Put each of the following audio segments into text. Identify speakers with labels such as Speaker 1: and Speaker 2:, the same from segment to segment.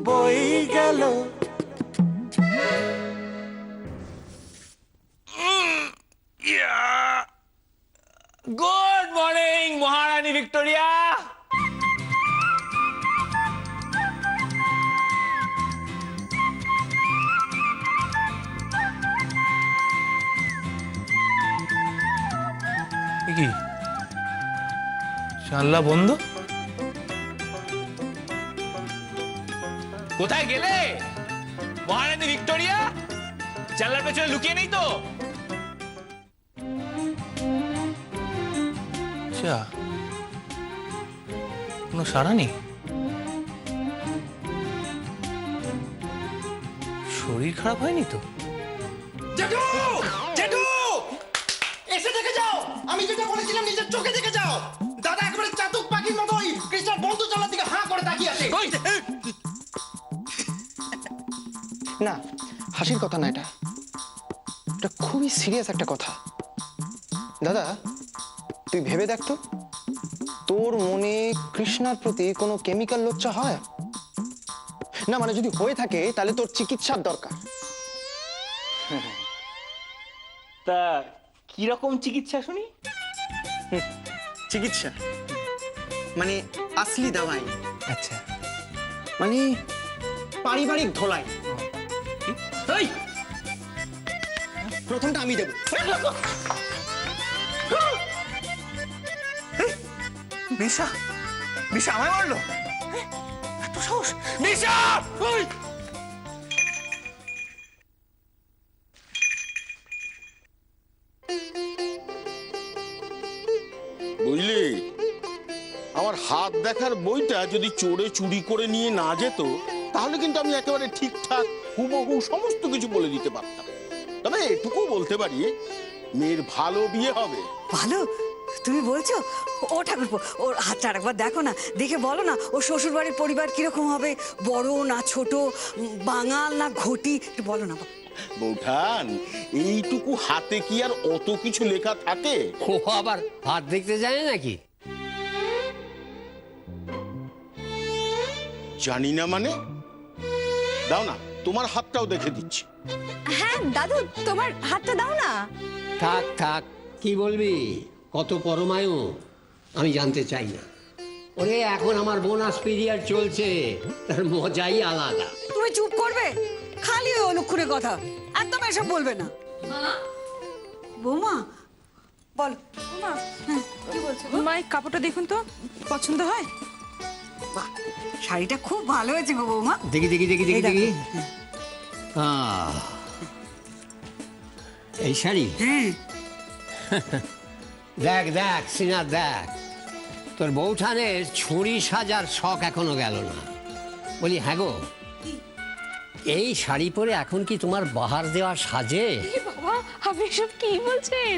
Speaker 1: বই গেল।
Speaker 2: Good morning মহারানী Victoria.
Speaker 1: কি জানলা বন্ধ?
Speaker 2: কোথায় গেলে মহারানী ভিক্টোরিয়া? জানলার পেছনে লুকিয়ে নেই তো?
Speaker 1: আচ্ছা, কোনো সাড়া নেই। শরীর খারাপ হয়নি তো?
Speaker 3: জেঠু! জেঠু! এসে দেখে যাও, আমি যেটা বলেছিলাম নিজের চোখে দেখে যাও। দাদা একেবারে চাতক পাখির মতোই কৃষ্ণার বন্ধু জানলার দিকে হাঁ করে তাকিয়ে আছে।
Speaker 4: না, হাসির কথা না, এটা খুবই সিরিয়াস একটা কথা। দাদা, তুই ভেবে দেখ তো, তোর মনে কৃষ্ণার প্রতি কোনো কেমিক্যাল লোচ্ছা হয় না? মানে যদি হয়ে থাকে তাহলে তোর চিকিৎসার দরকার।
Speaker 2: তা কিরকম চিকিৎসা শুনি?
Speaker 4: চিকিৎসা মানে আসলি দাওয়াই,
Speaker 1: আচ্ছা,
Speaker 4: মানে পারিবারিক ধোলাই। এই, প্রথমটা আমি দেবো।
Speaker 1: নিশা, নিশা আমায় মারলো? এত সাহস! নিশা! ওই!
Speaker 5: বুঝলি, আমার হাত দেখার বইটা যদি চোরে চুরি করে নিয়ে না যেত তাহলে কিন্তু আমি একেবারে ঠিকঠাক হুবহু সমস্ত কিছু বলে দিতে পারতাম। তবে এটুকু বলতে পারি, মেয়ের ভালো বিয়ে হবে।
Speaker 6: ভালো? তুমি বলছো? ও ঠাকুরপো, ওর হাতটা একবার দেখো না, দেখে বলো না ও শ্বশুর বাড়ির পরিবার কিরকম হবে, বড় না ছোট, বাঙাল না ঘটি, একটু বলো না।
Speaker 5: বৌঠান, এইটুকু হাতে কি আর অত কিছু লেখা থাকে?
Speaker 7: ও আবার হাত দেখতে জানে নাকি?
Speaker 5: জানি না মানে? দাও না, তোমার হাতটাও দেখে দিচ্ছি।
Speaker 6: হ্যাঁ দাদু, তোমার হাতটা দাও না।
Speaker 7: থাক থাক, কি বলবি? কত পরমায়ু আমি জানতে চাই না। ওরে, এখন আমার বোনাস পিরিয়ড চলছে, তার মজাই আলাদা।
Speaker 6: তুমি চুপ করবে? খালি ওই অনুক্ষণের কথা, একদম এসব বলবে না। বৌমা বল। বৌমা, কি বলছো?
Speaker 8: মা, এই কাপড়টা দেখুন তো, পছন্দ হয়?
Speaker 6: বাহ, শাড়িটা খুব ভালো হয়েছে গো বৌমা।
Speaker 7: দেখি দেখি দেখি দেখি দেখি। এই শাড়ি?
Speaker 6: হ্যাঁ।
Speaker 7: দেখ দেখ সিনা, দেখ তোর বৌঠানের ছুরি সাজার শখ এখনো গেল না। বলি হ্যাঁ গো, এই শাড়ি পরে এখন কি তোমার বাহার দেওয়া সাজে?
Speaker 8: বাবা, আপনি সব কি বলছেন?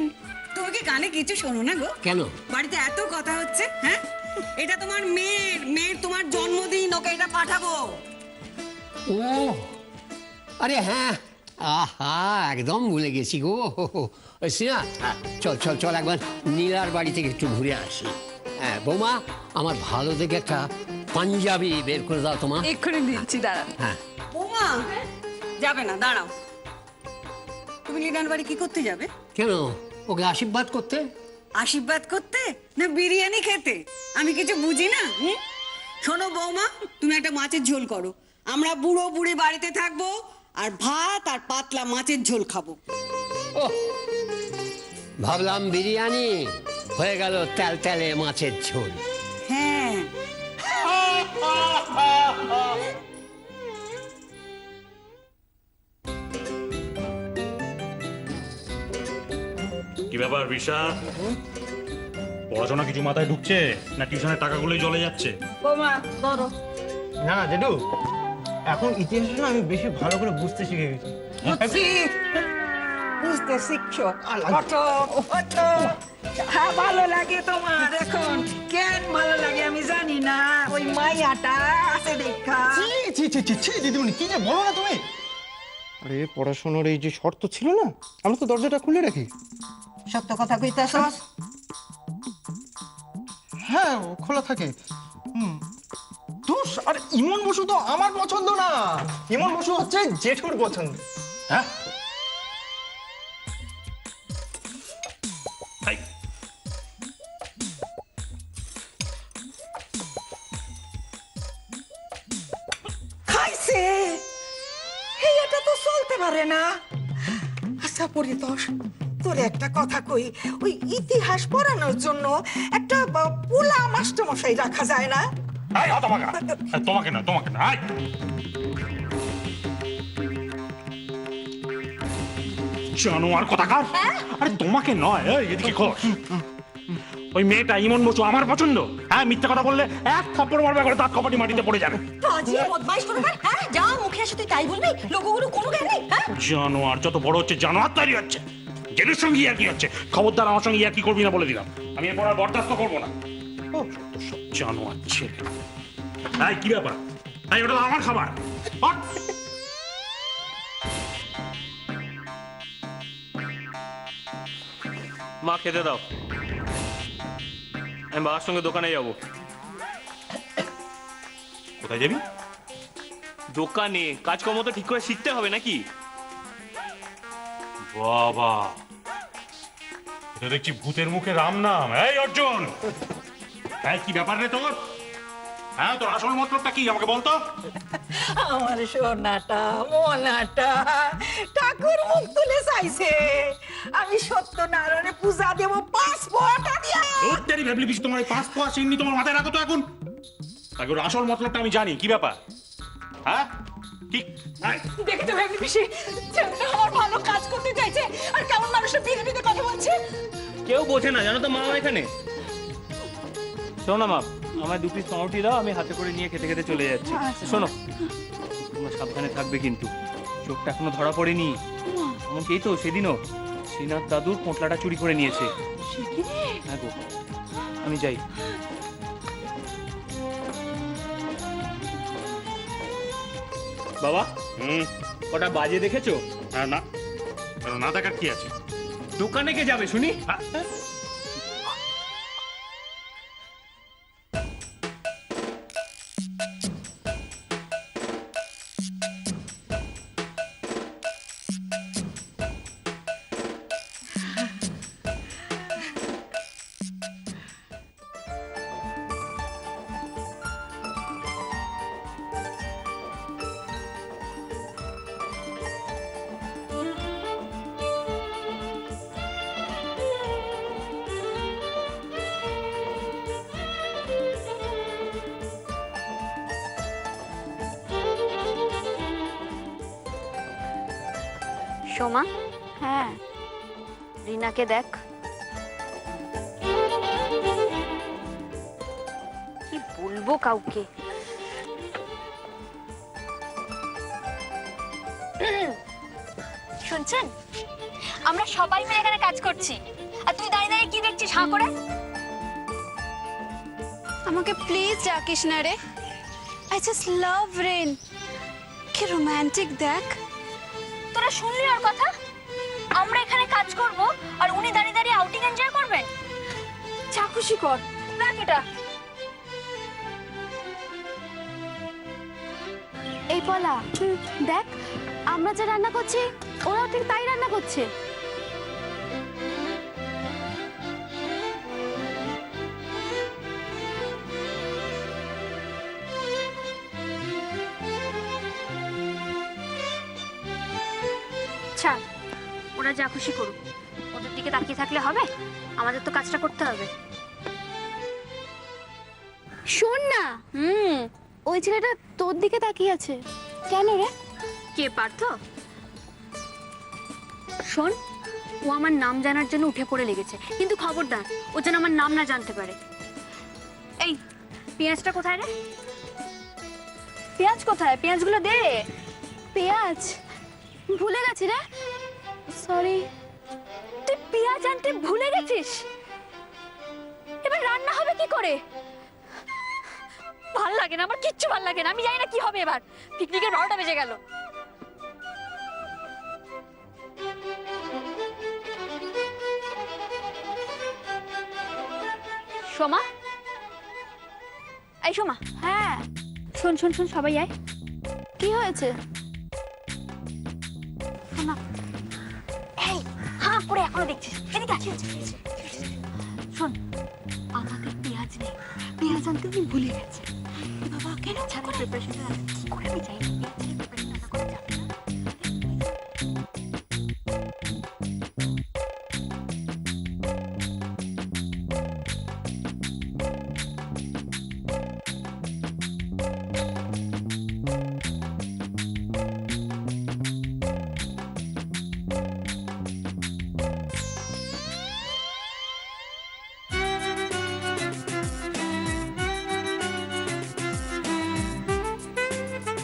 Speaker 6: তুমি কি কানে কিছু শোনো না গো?
Speaker 7: কেন?
Speaker 6: বাড়িতে এত কথা হচ্ছে। হ্যাঁ, এটা তোমার মেয়ের তোমার জন্মদিন, ওকে এটা পাঠাবো।
Speaker 7: ও আরে হ্যাঁ, আহা একদম ভুলে গেছি গো। সিনা, চল চল চল, একবার নীলার বাড়ি থেকে একটু ঘুরে আসি। হ্যাঁ বৌমা, আমার ভালো দেখে একটা পাঞ্জাবি বের করে দাও তোমার।
Speaker 8: এক্ষুনি দিচ্ছি, দাঁড়ান।
Speaker 7: হ্যাঁ,
Speaker 6: বৌমা যাবে না, দাঁড়াও। তুমি লিনার বাড়ি কি করতে যাবে?
Speaker 7: কেন? ওকে আশীর্বাদ করতে।
Speaker 6: আশীর্বাদ করতে না বিরিয়ানি খেতে? আমি কিছু বুঝি না। শোনো বৌমা, তুমি একটা মাছের ঝোল করো, আমরা বুড়ো বুড়ি বাড়িতে থাকবো, আর ভাত আর পাতলা মাছের ঝোল খাবো।
Speaker 7: ও ভাবলাম বিরিয়ানি, হয়ে গেল তেল তেলে মাছের ঝোল।
Speaker 6: হ্যাঁ।
Speaker 9: কি ব্যাপার বিশা? পড়াশোনা কিছু মাথায় ঢুকছে না টিউশনের টাকাগুলোই চলে যাচ্ছে?
Speaker 4: না না জেঠু, এখন ইতিহাসটা আমি বেশি ভালো করে বুঝতে শিখে গেছি।
Speaker 10: বুঝতে শিখছো? হ্যাঁ, ভালো লাগে তোমার এখন? কেন ভালো লাগে আমি জানি না, ওই মাইয়াটা আছে দেখা।
Speaker 4: দিদিমণি, কি যে বলো না তুমি। আরে পড়াশোনার এই যে শর্ত ছিল না, আমরা তো দরজাটা খুলে রাখি।
Speaker 10: সত্য কথা কইতাছস?
Speaker 4: হ্যাঁ, খোলা থাকে। ধুস,
Speaker 3: আর ইমন বসু তো আমার পছন্দ না, ইমন বসু হচ্ছে জেঠুর পছন্দ।
Speaker 9: হ্যাঁ এই,
Speaker 10: খাইছে এটা তো চলতে পারে না। আচ্ছা পরিতোষ, তোর একটা কথা কই, ওই ইতিহাস পড়ানোর জন্য একটা পোলা মাস্টারমশাই রাখা যায় না?
Speaker 9: এই, হতভাগা। এই, তোমাকে না তোমাকে না এই। জানোয়ার কোথাকার। আরে তোমাকে নয়, এই এদিকে খোঁজ। ওই মেয়েটা ইমন বসু আমার পছন্দ। হ্যাঁ, মিথ্যা কথা বললে এক থাপ্পড় মারবে, করে দাঁত কপাটি মাটিতে পড়ে যাবে।
Speaker 10: কাজী বদমাইশ করবে, হ্যাঁ যা মুখে আসে তুই তাই বলবি, লোকগুলো কোনো জ্ঞান নেই। হ্যাঁ
Speaker 9: জানোয়ার যত বড় হচ্ছে জানোয়ার তৈরি হচ্ছে। জেনের সঙ্গে ইয়ার কি হচ্ছে, খবরদার আমার সঙ্গে ইয়ার কি করবি না বলে দিলাম। আমি এরপর আর বরদাস্ত করবো না। ও, সব জানোয়ার ছেলে। এই, কি ব্যাপার? এই, ওটা তো আমার খাবার। হট!
Speaker 2: মা খেতে দাও, আমি বাবার সঙ্গে দোকানে যাব।
Speaker 9: কোথায় যাবি?
Speaker 2: দোকানে কাজকর্ম তো ঠিক করে শিখতে হবে নাকি?
Speaker 9: বাবা, এটা দেখছি ভূতের মুখে রাম নাম। এই অর্জুন, এই কি ব্যাপার রে তোর? হ্যাঁ, তোর আসল মতলবটা কি আমাকে বলতো?
Speaker 10: আমার সোনাটা মোনাটা ঠাকুর মুখ তুলে চাইছে আমি সত্যনারায়ণে পূজা দেব 5 পোয়াটা দিয়া।
Speaker 9: তোর তেরি ভেবলি বিশ, তোমার 5 পোয়া চিন্নি তোমার মাথায় রাখো তো এখন। তাকে ওর আসল মতলবটা আমি জানি। কি ব্যাপার? হ্যাঁ ঠিক।
Speaker 10: দেখেছো ভেবলি পিসি, ছেলেটা আমার ভালো কাজ করতে চাইছে আর কেমন মানুষের বিরুদ্ধে কথা বলছে।
Speaker 2: কেউ বোঝে না জানো তো মা এখানে। শোনো না মা, আমার 2 পিস পাউরুটি দাও, আমি হাতে করে নিয়ে খেতে খেতে চলে যাচ্ছি। শোনো, তোমরা সাবধানে থাকবে কিন্তু, চোখটা এখনো ধরা পড়েনি। এমনকি এই তো সেদিনও শ্রীনাথ দাদুর পোঁটলাটা চুরি করে নিয়েছে। হ্যাঁ গো, আমি যাই। বাবা, ওটা বাজে দেখেছো?
Speaker 9: না, না দেখার কি আছে?
Speaker 2: দোকানে কে যাবে শুনি?
Speaker 8: সোমা, হ্যাঁ রিনাকে দেখ, কি বলবো কাউকে। শুনছেন, আমরা সবাই মিলে এখানে কাজ করছি আর তুই দাঁড়িয়ে দাঁড়িয়ে কি দেখছিস হাঁ করে? আমাকে প্লিজ ডাকিস না রে, আই জাস্ট লাভ রেন। কি রোমান্টিক দেখ। তোরা শুনলি ওর কথা? আমরা এখানে কাজ করব আর উনি দাঁড়িয়ে দাঁড়িয়ে আউটিং এনজয় করবেন। যা খুশি কর, দেখ এটা। এই পলা, দেখ আমরা যা রান্না করছি ওরাও ঠিক তাই রান্না করছে। আচ্ছা, ওরা যা খুশি করুক, ওদের দিকে তাকিয়ে থাকলে হবে? আমাদের তো কাজটা করতে হবে। শোন না, ওই ছেলেটা তোর দিকে তাকিয়ে আছে কেন রে? কে পার্থ? শোন, ও আমার নাম জানার জন্য উঠে পড়ে লেগেছে, কিন্তু খবরদার ও যেন আমার নাম না জানতে পারে। এই পেঁয়াজটা কোথায় রে? পেঁয়াজ কোথায়? পেঁয়াজগুলো দে। পেঁয়াজ ভুলে গেছি রে, সরি। তুই পেঁয়াজ আনতে ভুলে গেছিস? এবার রান্না হবে কি করে? ভাল লাগে না, আমার কিচ্ছু ভাল লাগে না। আমি জানি না কি হবে এবার। পিকনিকের 12টা বেজে গেল। সোমা, এই সোমা, হ্যাঁ শোন শোন শোন, সবাই আয়। কি হয়েছে? শোন না। এই হাঁ করে এখনো দেখছিস? এদিকে আসিস। শোন, আমাদের পেঁয়াজ নেই, পেঁয়াজ আনতে উনি ভুলে গেছে। বাবা কেন ছাড়া প্রিপারেশনটা কি করে আমি যাই? পেঁয়াজের প্রিপারেশন না করে যাবে না।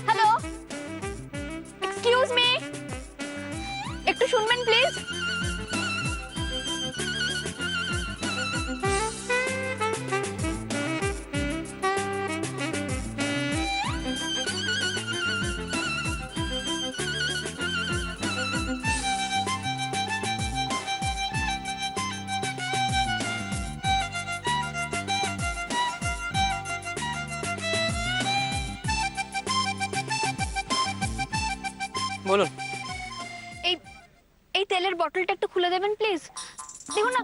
Speaker 8: হ্যালো, এক্সকিউজ মি, একটু শুনবেন প্লিজ।
Speaker 2: বলুন।
Speaker 8: এই এই তেলের বটলটা একটু খুলে দেবেন প্লিজ। দেখুন না,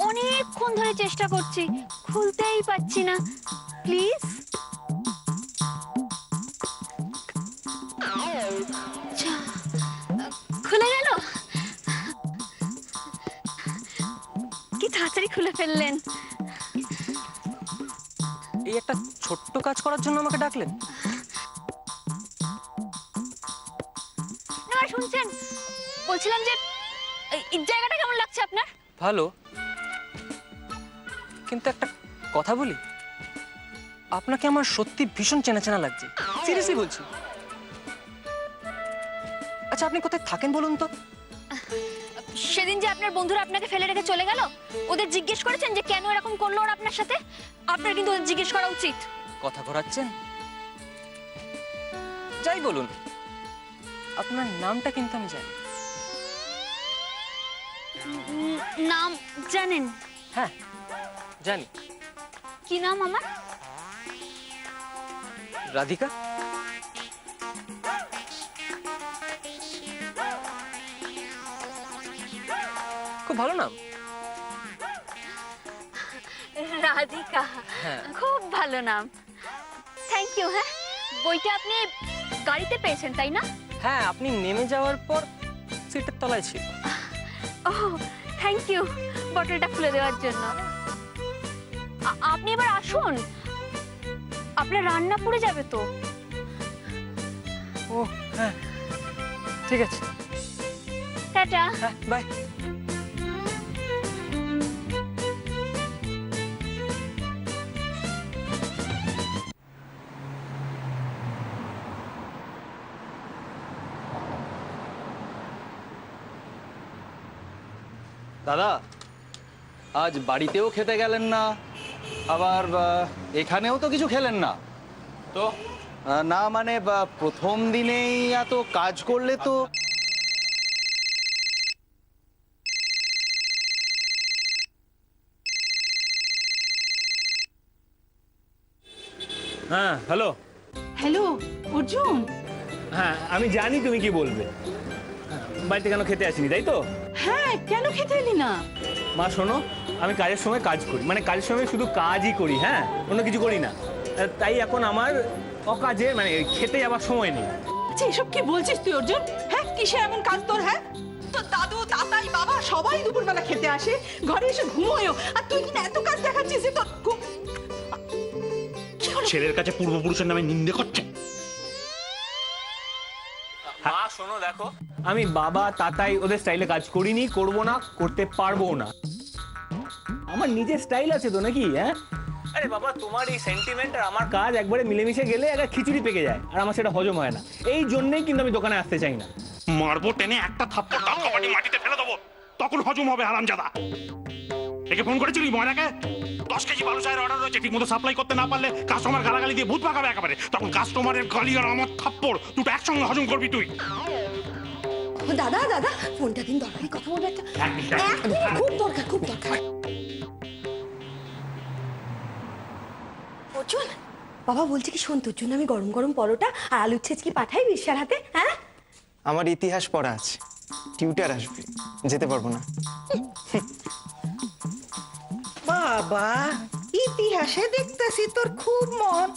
Speaker 8: অনেকক্ষণ ধরে চেষ্টা করছি, খুলতেই পাচ্ছি না। প্লিজ। খুলে গেল? কি তাড়াতাড়ি খুলে ফেললেন।
Speaker 2: এই একটা ছোট্ট কাজ করার জন্য আমাকে ডাকলেন?
Speaker 8: না শুনছেন, বলছিলাম যে এই জায়গাটা কেমন লাগছে আপনার?
Speaker 2: ভালো, কিন্তু একটা কথা বলি, আপনাকে আমার সত্যি ভীষণ চেনা চেনা লাগছে। সিরিয়াসলি বলছি। আচ্ছা, আপনি কোথায় থাকেন বলুন তো?
Speaker 8: সেদিন যে আপনার বন্ধুরা আপনাকে ফেলে রেখে চলে গেল, ওদের জিজ্ঞেস করেছেন যে কেন এরকম করলো ওরা আপনার সাথে? আপনার কিন্তু ওদের জিজ্ঞেস করা উচিত।
Speaker 2: কথা ঘোরাচ্ছেন? যাই বলুন, আপনার নামটা কিন্তু আমি জানি।
Speaker 8: নাম জানেন?
Speaker 2: হ্যাঁ জানি।
Speaker 8: কি নাম আমার?
Speaker 2: রাধিকা। খুব ভালো নাম।
Speaker 8: রাধিকা,
Speaker 2: হ্যাঁ।
Speaker 8: খুব ভালো নাম। Thank you. হ্যাঁ, বইটা আপনি গাড়িতে পেয়েছেন তাই না?
Speaker 2: হ্যাঁ, আপনি নেমে যাওয়ার পর সিটের তলায় ছিল।
Speaker 8: ওহ, থ্যাংক ইউ বটলটা খুলে দেওয়ার জন্য। আপনি এবার আসুন, আপনার রান্না পুড়ে যাবে তো।
Speaker 2: ও হ্যাঁ, ঠিক আছে।
Speaker 8: টাটা।
Speaker 2: হ্যাঁ, বাই।
Speaker 11: দাদা, আজ বাড়িতেও খেতে গেলেন না, আবার এখানেও তো কিছু খেলেন না। তো না মানে প্রথম দিনেই এত কাজ করলে তো।
Speaker 2: হ্যাঁ হ্যালো।
Speaker 10: হ্যালো অর্জুন।
Speaker 2: হ্যাঁ, আমি জানি তুমি কি বলবে। বাড়িতে কেন খেতে আসিনি, তাই তো?
Speaker 10: হ্যাঁ, কেন খেতে এলি না?
Speaker 2: মা শোনো, আমি কাজের সময় কাজ করি, মানে কাজের সময় শুধু কাজই করি, হ্যাঁ, অন্য কিছু করি না। তাই এখন আমার অকাজে মানে খেতে যাওয়ার সময় নেই।
Speaker 10: আচ্ছা, এসব কি বলছিস তুই অর্জুন? হ্যাঁ, কিসের এমন কাজ তোর? হ্যাঁ, তোর দাদু তাতাই বাবা সবাই দুপুরবেলা খেতে আসে, ঘরে এসে ঘুমোয়ও, আর তুই কিনা এত কাজ দেখাচ্ছিস যে তোর
Speaker 9: ছেলের কাছে পূর্বপুরুষের নামে নিন্দে করছে।
Speaker 2: মা শোনো, দেখো, আমি বাবা তাতাই ওদের স্টাইলে কাজ করিনি, করব না, করতে পারবো না। আমার নিজের স্টাইল আছে তো নাকি? হ্যাঁ, আরে বাবা, তোমার এই সেন্টিমেন্ট আর আমার কাজ একবারে মিলেমিশে গেলে একটা খিচুড়ি পেকে যায়, আর আমার সেটা হজম হয় না। এই জন্যই কিন্তু আমি দোকানে আসতে চাই না।
Speaker 9: মারবো টেনে, একটা থাপ্পড় দাও, কবাডি মাটিতে ফেলে দেবো, তখন হজম হবে হারামজাদা। একে ফোন করেছিলি ময়নাকে? 10 কেজি বালু চায়ের অর্ডার রয়েছে, ঠিক মতো সাপ্লাই করতে না পারলে কাস্টমার গালাগালি দিয়ে ভূত পাকাবে একেবারে। তখন কাস্টমারের গালি আর আমার থাপ্পড় দুটো একসঙ্গে হজম করবি তুই।
Speaker 10: দাদা দাদা, ফোনটা দিন, দরকারি কথা বলবো একটা। খুব দরকার, খুব দরকার। অর্জুন,
Speaker 12: বাবা বলছে কি শোন, তোর জন্য আমি গরম গরম পরোটা আর আলুর ছেঁচকি পাঠাই বিশার হাতে। হ্যাঁ,
Speaker 4: আমার ইতিহাস পড়া আছে, টিউটার আসবে, যেতে পারবো না।
Speaker 10: বাবা, ইতিহাসে দেখতেছি তোর খুব মন।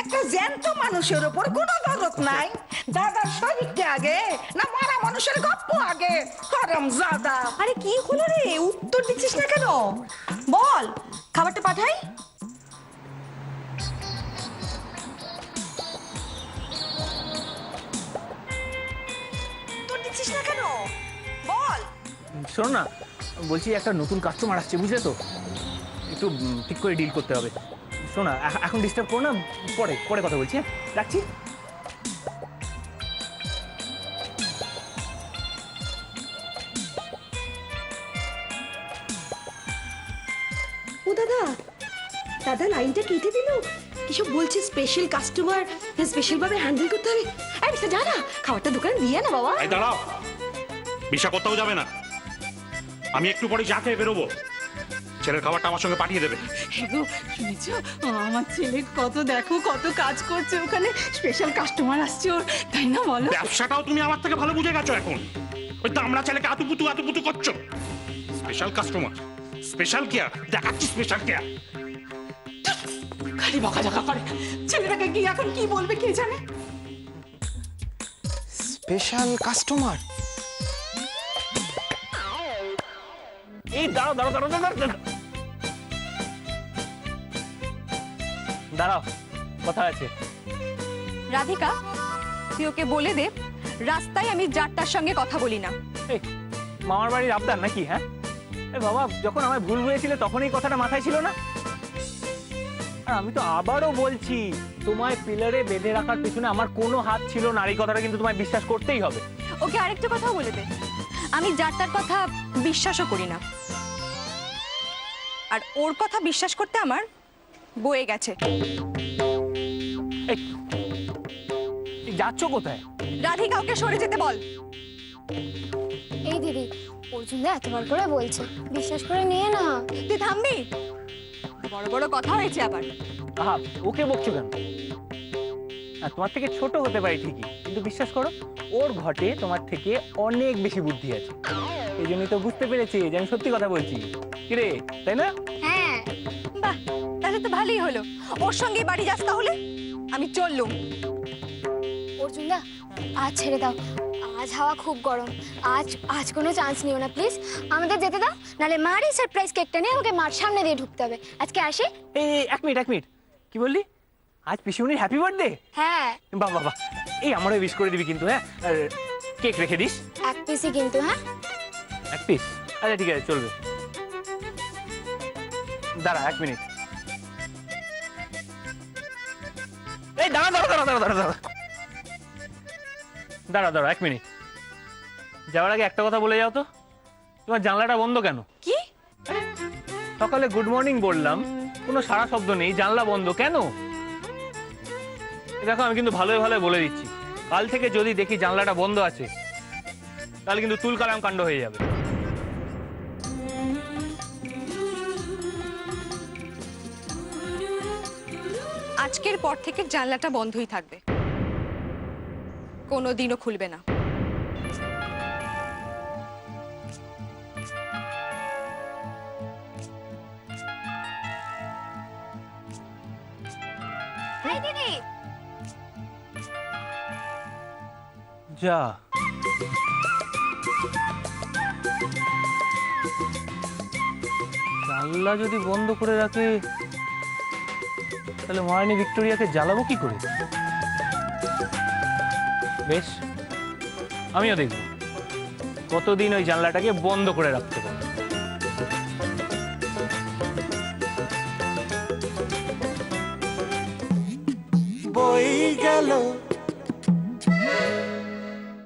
Speaker 10: একটা জ্যান্ত মানুষের ওপর কোনো দরদ নাই। দাদার শরীরটা আগে না মারা মানুষের গপ্প আগে? হারামজাদা।
Speaker 12: আরে কি হলো রে, উত্তর দিচ্ছিস না কেন? বল, খাবারটা পাঠাই। উত্তর দিচ্ছিস না কেন, বল।
Speaker 2: শোনো না, বলছি একটা নতুন কাস্টমার আসছে, বুঝলে তো, একটু ঠিক করে ডিল করতে হবে। শোনা, এখন ডিস্টার্ব করো না, পরে পরে কথা বলছি। হ্যাঁ, রাখছি।
Speaker 12: ও দাদা, দাদা লাইনটা কেটে দিল। কিসব বলছে, স্পেশাল কাস্টমার, স্পেশাল ভাবে হ্যান্ডেল করতে হবে। এই মিস্টার জানা, খাবারটা দোকানে দিয়ে না বাবা।
Speaker 9: এই দাঁড়াও, বিশা কোথাও যাবে না। আমি একটু পরে চা খেয়ে বেরোবো। ছেলের খাবারটা আমার সঙ্গে পাঠিয়ে দেবে।
Speaker 10: শুনেছ, আমার ছেলে কত দেখো কত কাজ করছে ওখানে, স্পেশাল কাস্টমার আসছে ওর, তাই না বলো?
Speaker 9: ব্যবসাটাও তুমি আমার থেকে ভালো বুঝে গেছো এখন। ওই দামড়া ছেলেকে আতুপুতু করছো। স্পেশাল কাস্টমার, স্পেশাল কেয়ার দেখাচ্ছি, স্পেশাল কেয়ার।
Speaker 10: খালি বকাঝকা করে। ছেলেটাকে কি এখন কি বলবে কে জানে।
Speaker 4: Special customer?
Speaker 2: এই দাঁড়াও দাঁড়াও দাঁড়াও দাঁড়াও দাঁড়াও, দাঁড়াও, কথা আছে।
Speaker 12: রাধিকা, তুই ওকে বলে দে রাস্তায় আমি যারটার সঙ্গে কথা বলি না।
Speaker 2: এই মামার বাড়ির আবদার নাকি? হ্যাঁ, এ বাবা, যখন আমায় ভুল হয়েছিল তখন এই কথাটা মাথায় ছিল না? আর আমি তো আবারও বলছি, তোমায় পিলারে বেঁধে রাখার পেছনে আমার কোনো হাত ছিল না। এই কথাটা কিন্তু তোমায় বিশ্বাস করতেই হবে।
Speaker 12: ওকে আরেকটা কথা বলে দে, আমি যারটার কথা বিশ্বাসও করি না, আর ওর কথা বিশ্বাস করতে আমার বয়ে গেছে।
Speaker 2: এই যাচ্ছ কোথায়?
Speaker 12: রাধিকা, ওকে সরে যেতে বল।
Speaker 8: এই দিদি, অর্জুনদা এতবার করে বলছে, বিশ্বাস করে নিয়ে না।
Speaker 12: তুই থামবি? বড় বড় কথা হয়েছে আবার।
Speaker 2: আহা, ওকে বকছো কেন? তোমার থেকে ছোট হতে পারি ঠিকই, কিন্তু বিশ্বাস করো, ওর ঘটে তোমার থেকে অনেক বেশি বুদ্ধি আছে। এই জন্যই তো বুঝতে পেরেছি যে আমি সত্যি কথা বলছি। কিরে, তাই না?
Speaker 8: হ্যাঁ।
Speaker 12: বাহ, তাহলে তো ভালোই হলো। ওর সঙ্গে বাড়ি যাস তাহলে। আমি চললুম।
Speaker 8: অর্জুনদা, আজ ছেড়ে দাও, আজ হাওয়া খুব গরম। আজ কোনো চান্স নিও না প্লিজ, আমাদের যেতে দাও, নাহলে মারই সারপ্রাইজ কেকটা নিয়ে আমাকে মার সামনে দিয়ে ঢুকতে হবে। আজকে আসি।
Speaker 2: এই এক মিনিট, কি বললি? আজ পিসিমণির হ্যাপি বার্থডে?
Speaker 8: হ্যাঁ।
Speaker 2: বাহ বাহ বাহ, এই আমারও উইশ করে দিবি কিন্তু। হ্যাঁ, আর কেক রেখে দিস।
Speaker 8: এক পিসই কিন্তু। হ্যাঁ,
Speaker 2: এক পিস? আচ্ছা ঠিক আছে, চলবে। দাঁড়া এক মিনিট। এই দাঁড়া দাঁড়া দাঁড়া দাঁড়া দাঁড়া দাঁড়া দাঁড়া দাঁড়া এক মিনিট। যাওয়ার আগে একটা কথা বলে যাও তো, তোমার জানলাটা বন্ধ কেন?
Speaker 12: কি?
Speaker 2: সকালে গুড মর্নিং বললাম, কোনো সারা শব্দ নেই, জানলা বন্ধ কেন? দেখো, আমি কিন্তু ভালোই ভালোই বলে দিচ্ছি, কাল থেকে যদি দেখি জানলাটা বন্ধ আছে, তাহলে কিন্তু তুলকালাম কাণ্ড হয়ে যাবে।
Speaker 12: আজকের পর থেকে জানলাটা বন্ধই থাকবে, কোনোদিনও খুলবে না।
Speaker 8: এই দিদি,
Speaker 2: যা, জানলা যদি বন্ধ করে রাখে, তাহলে মহারানী ভিক্টোরিয়াকে জ্বালাবো কি করে? বেশ, আমিও দেখব কতদিন ওই জানলাটাকে বন্ধ করে রাখতে পারি।
Speaker 1: বই গেল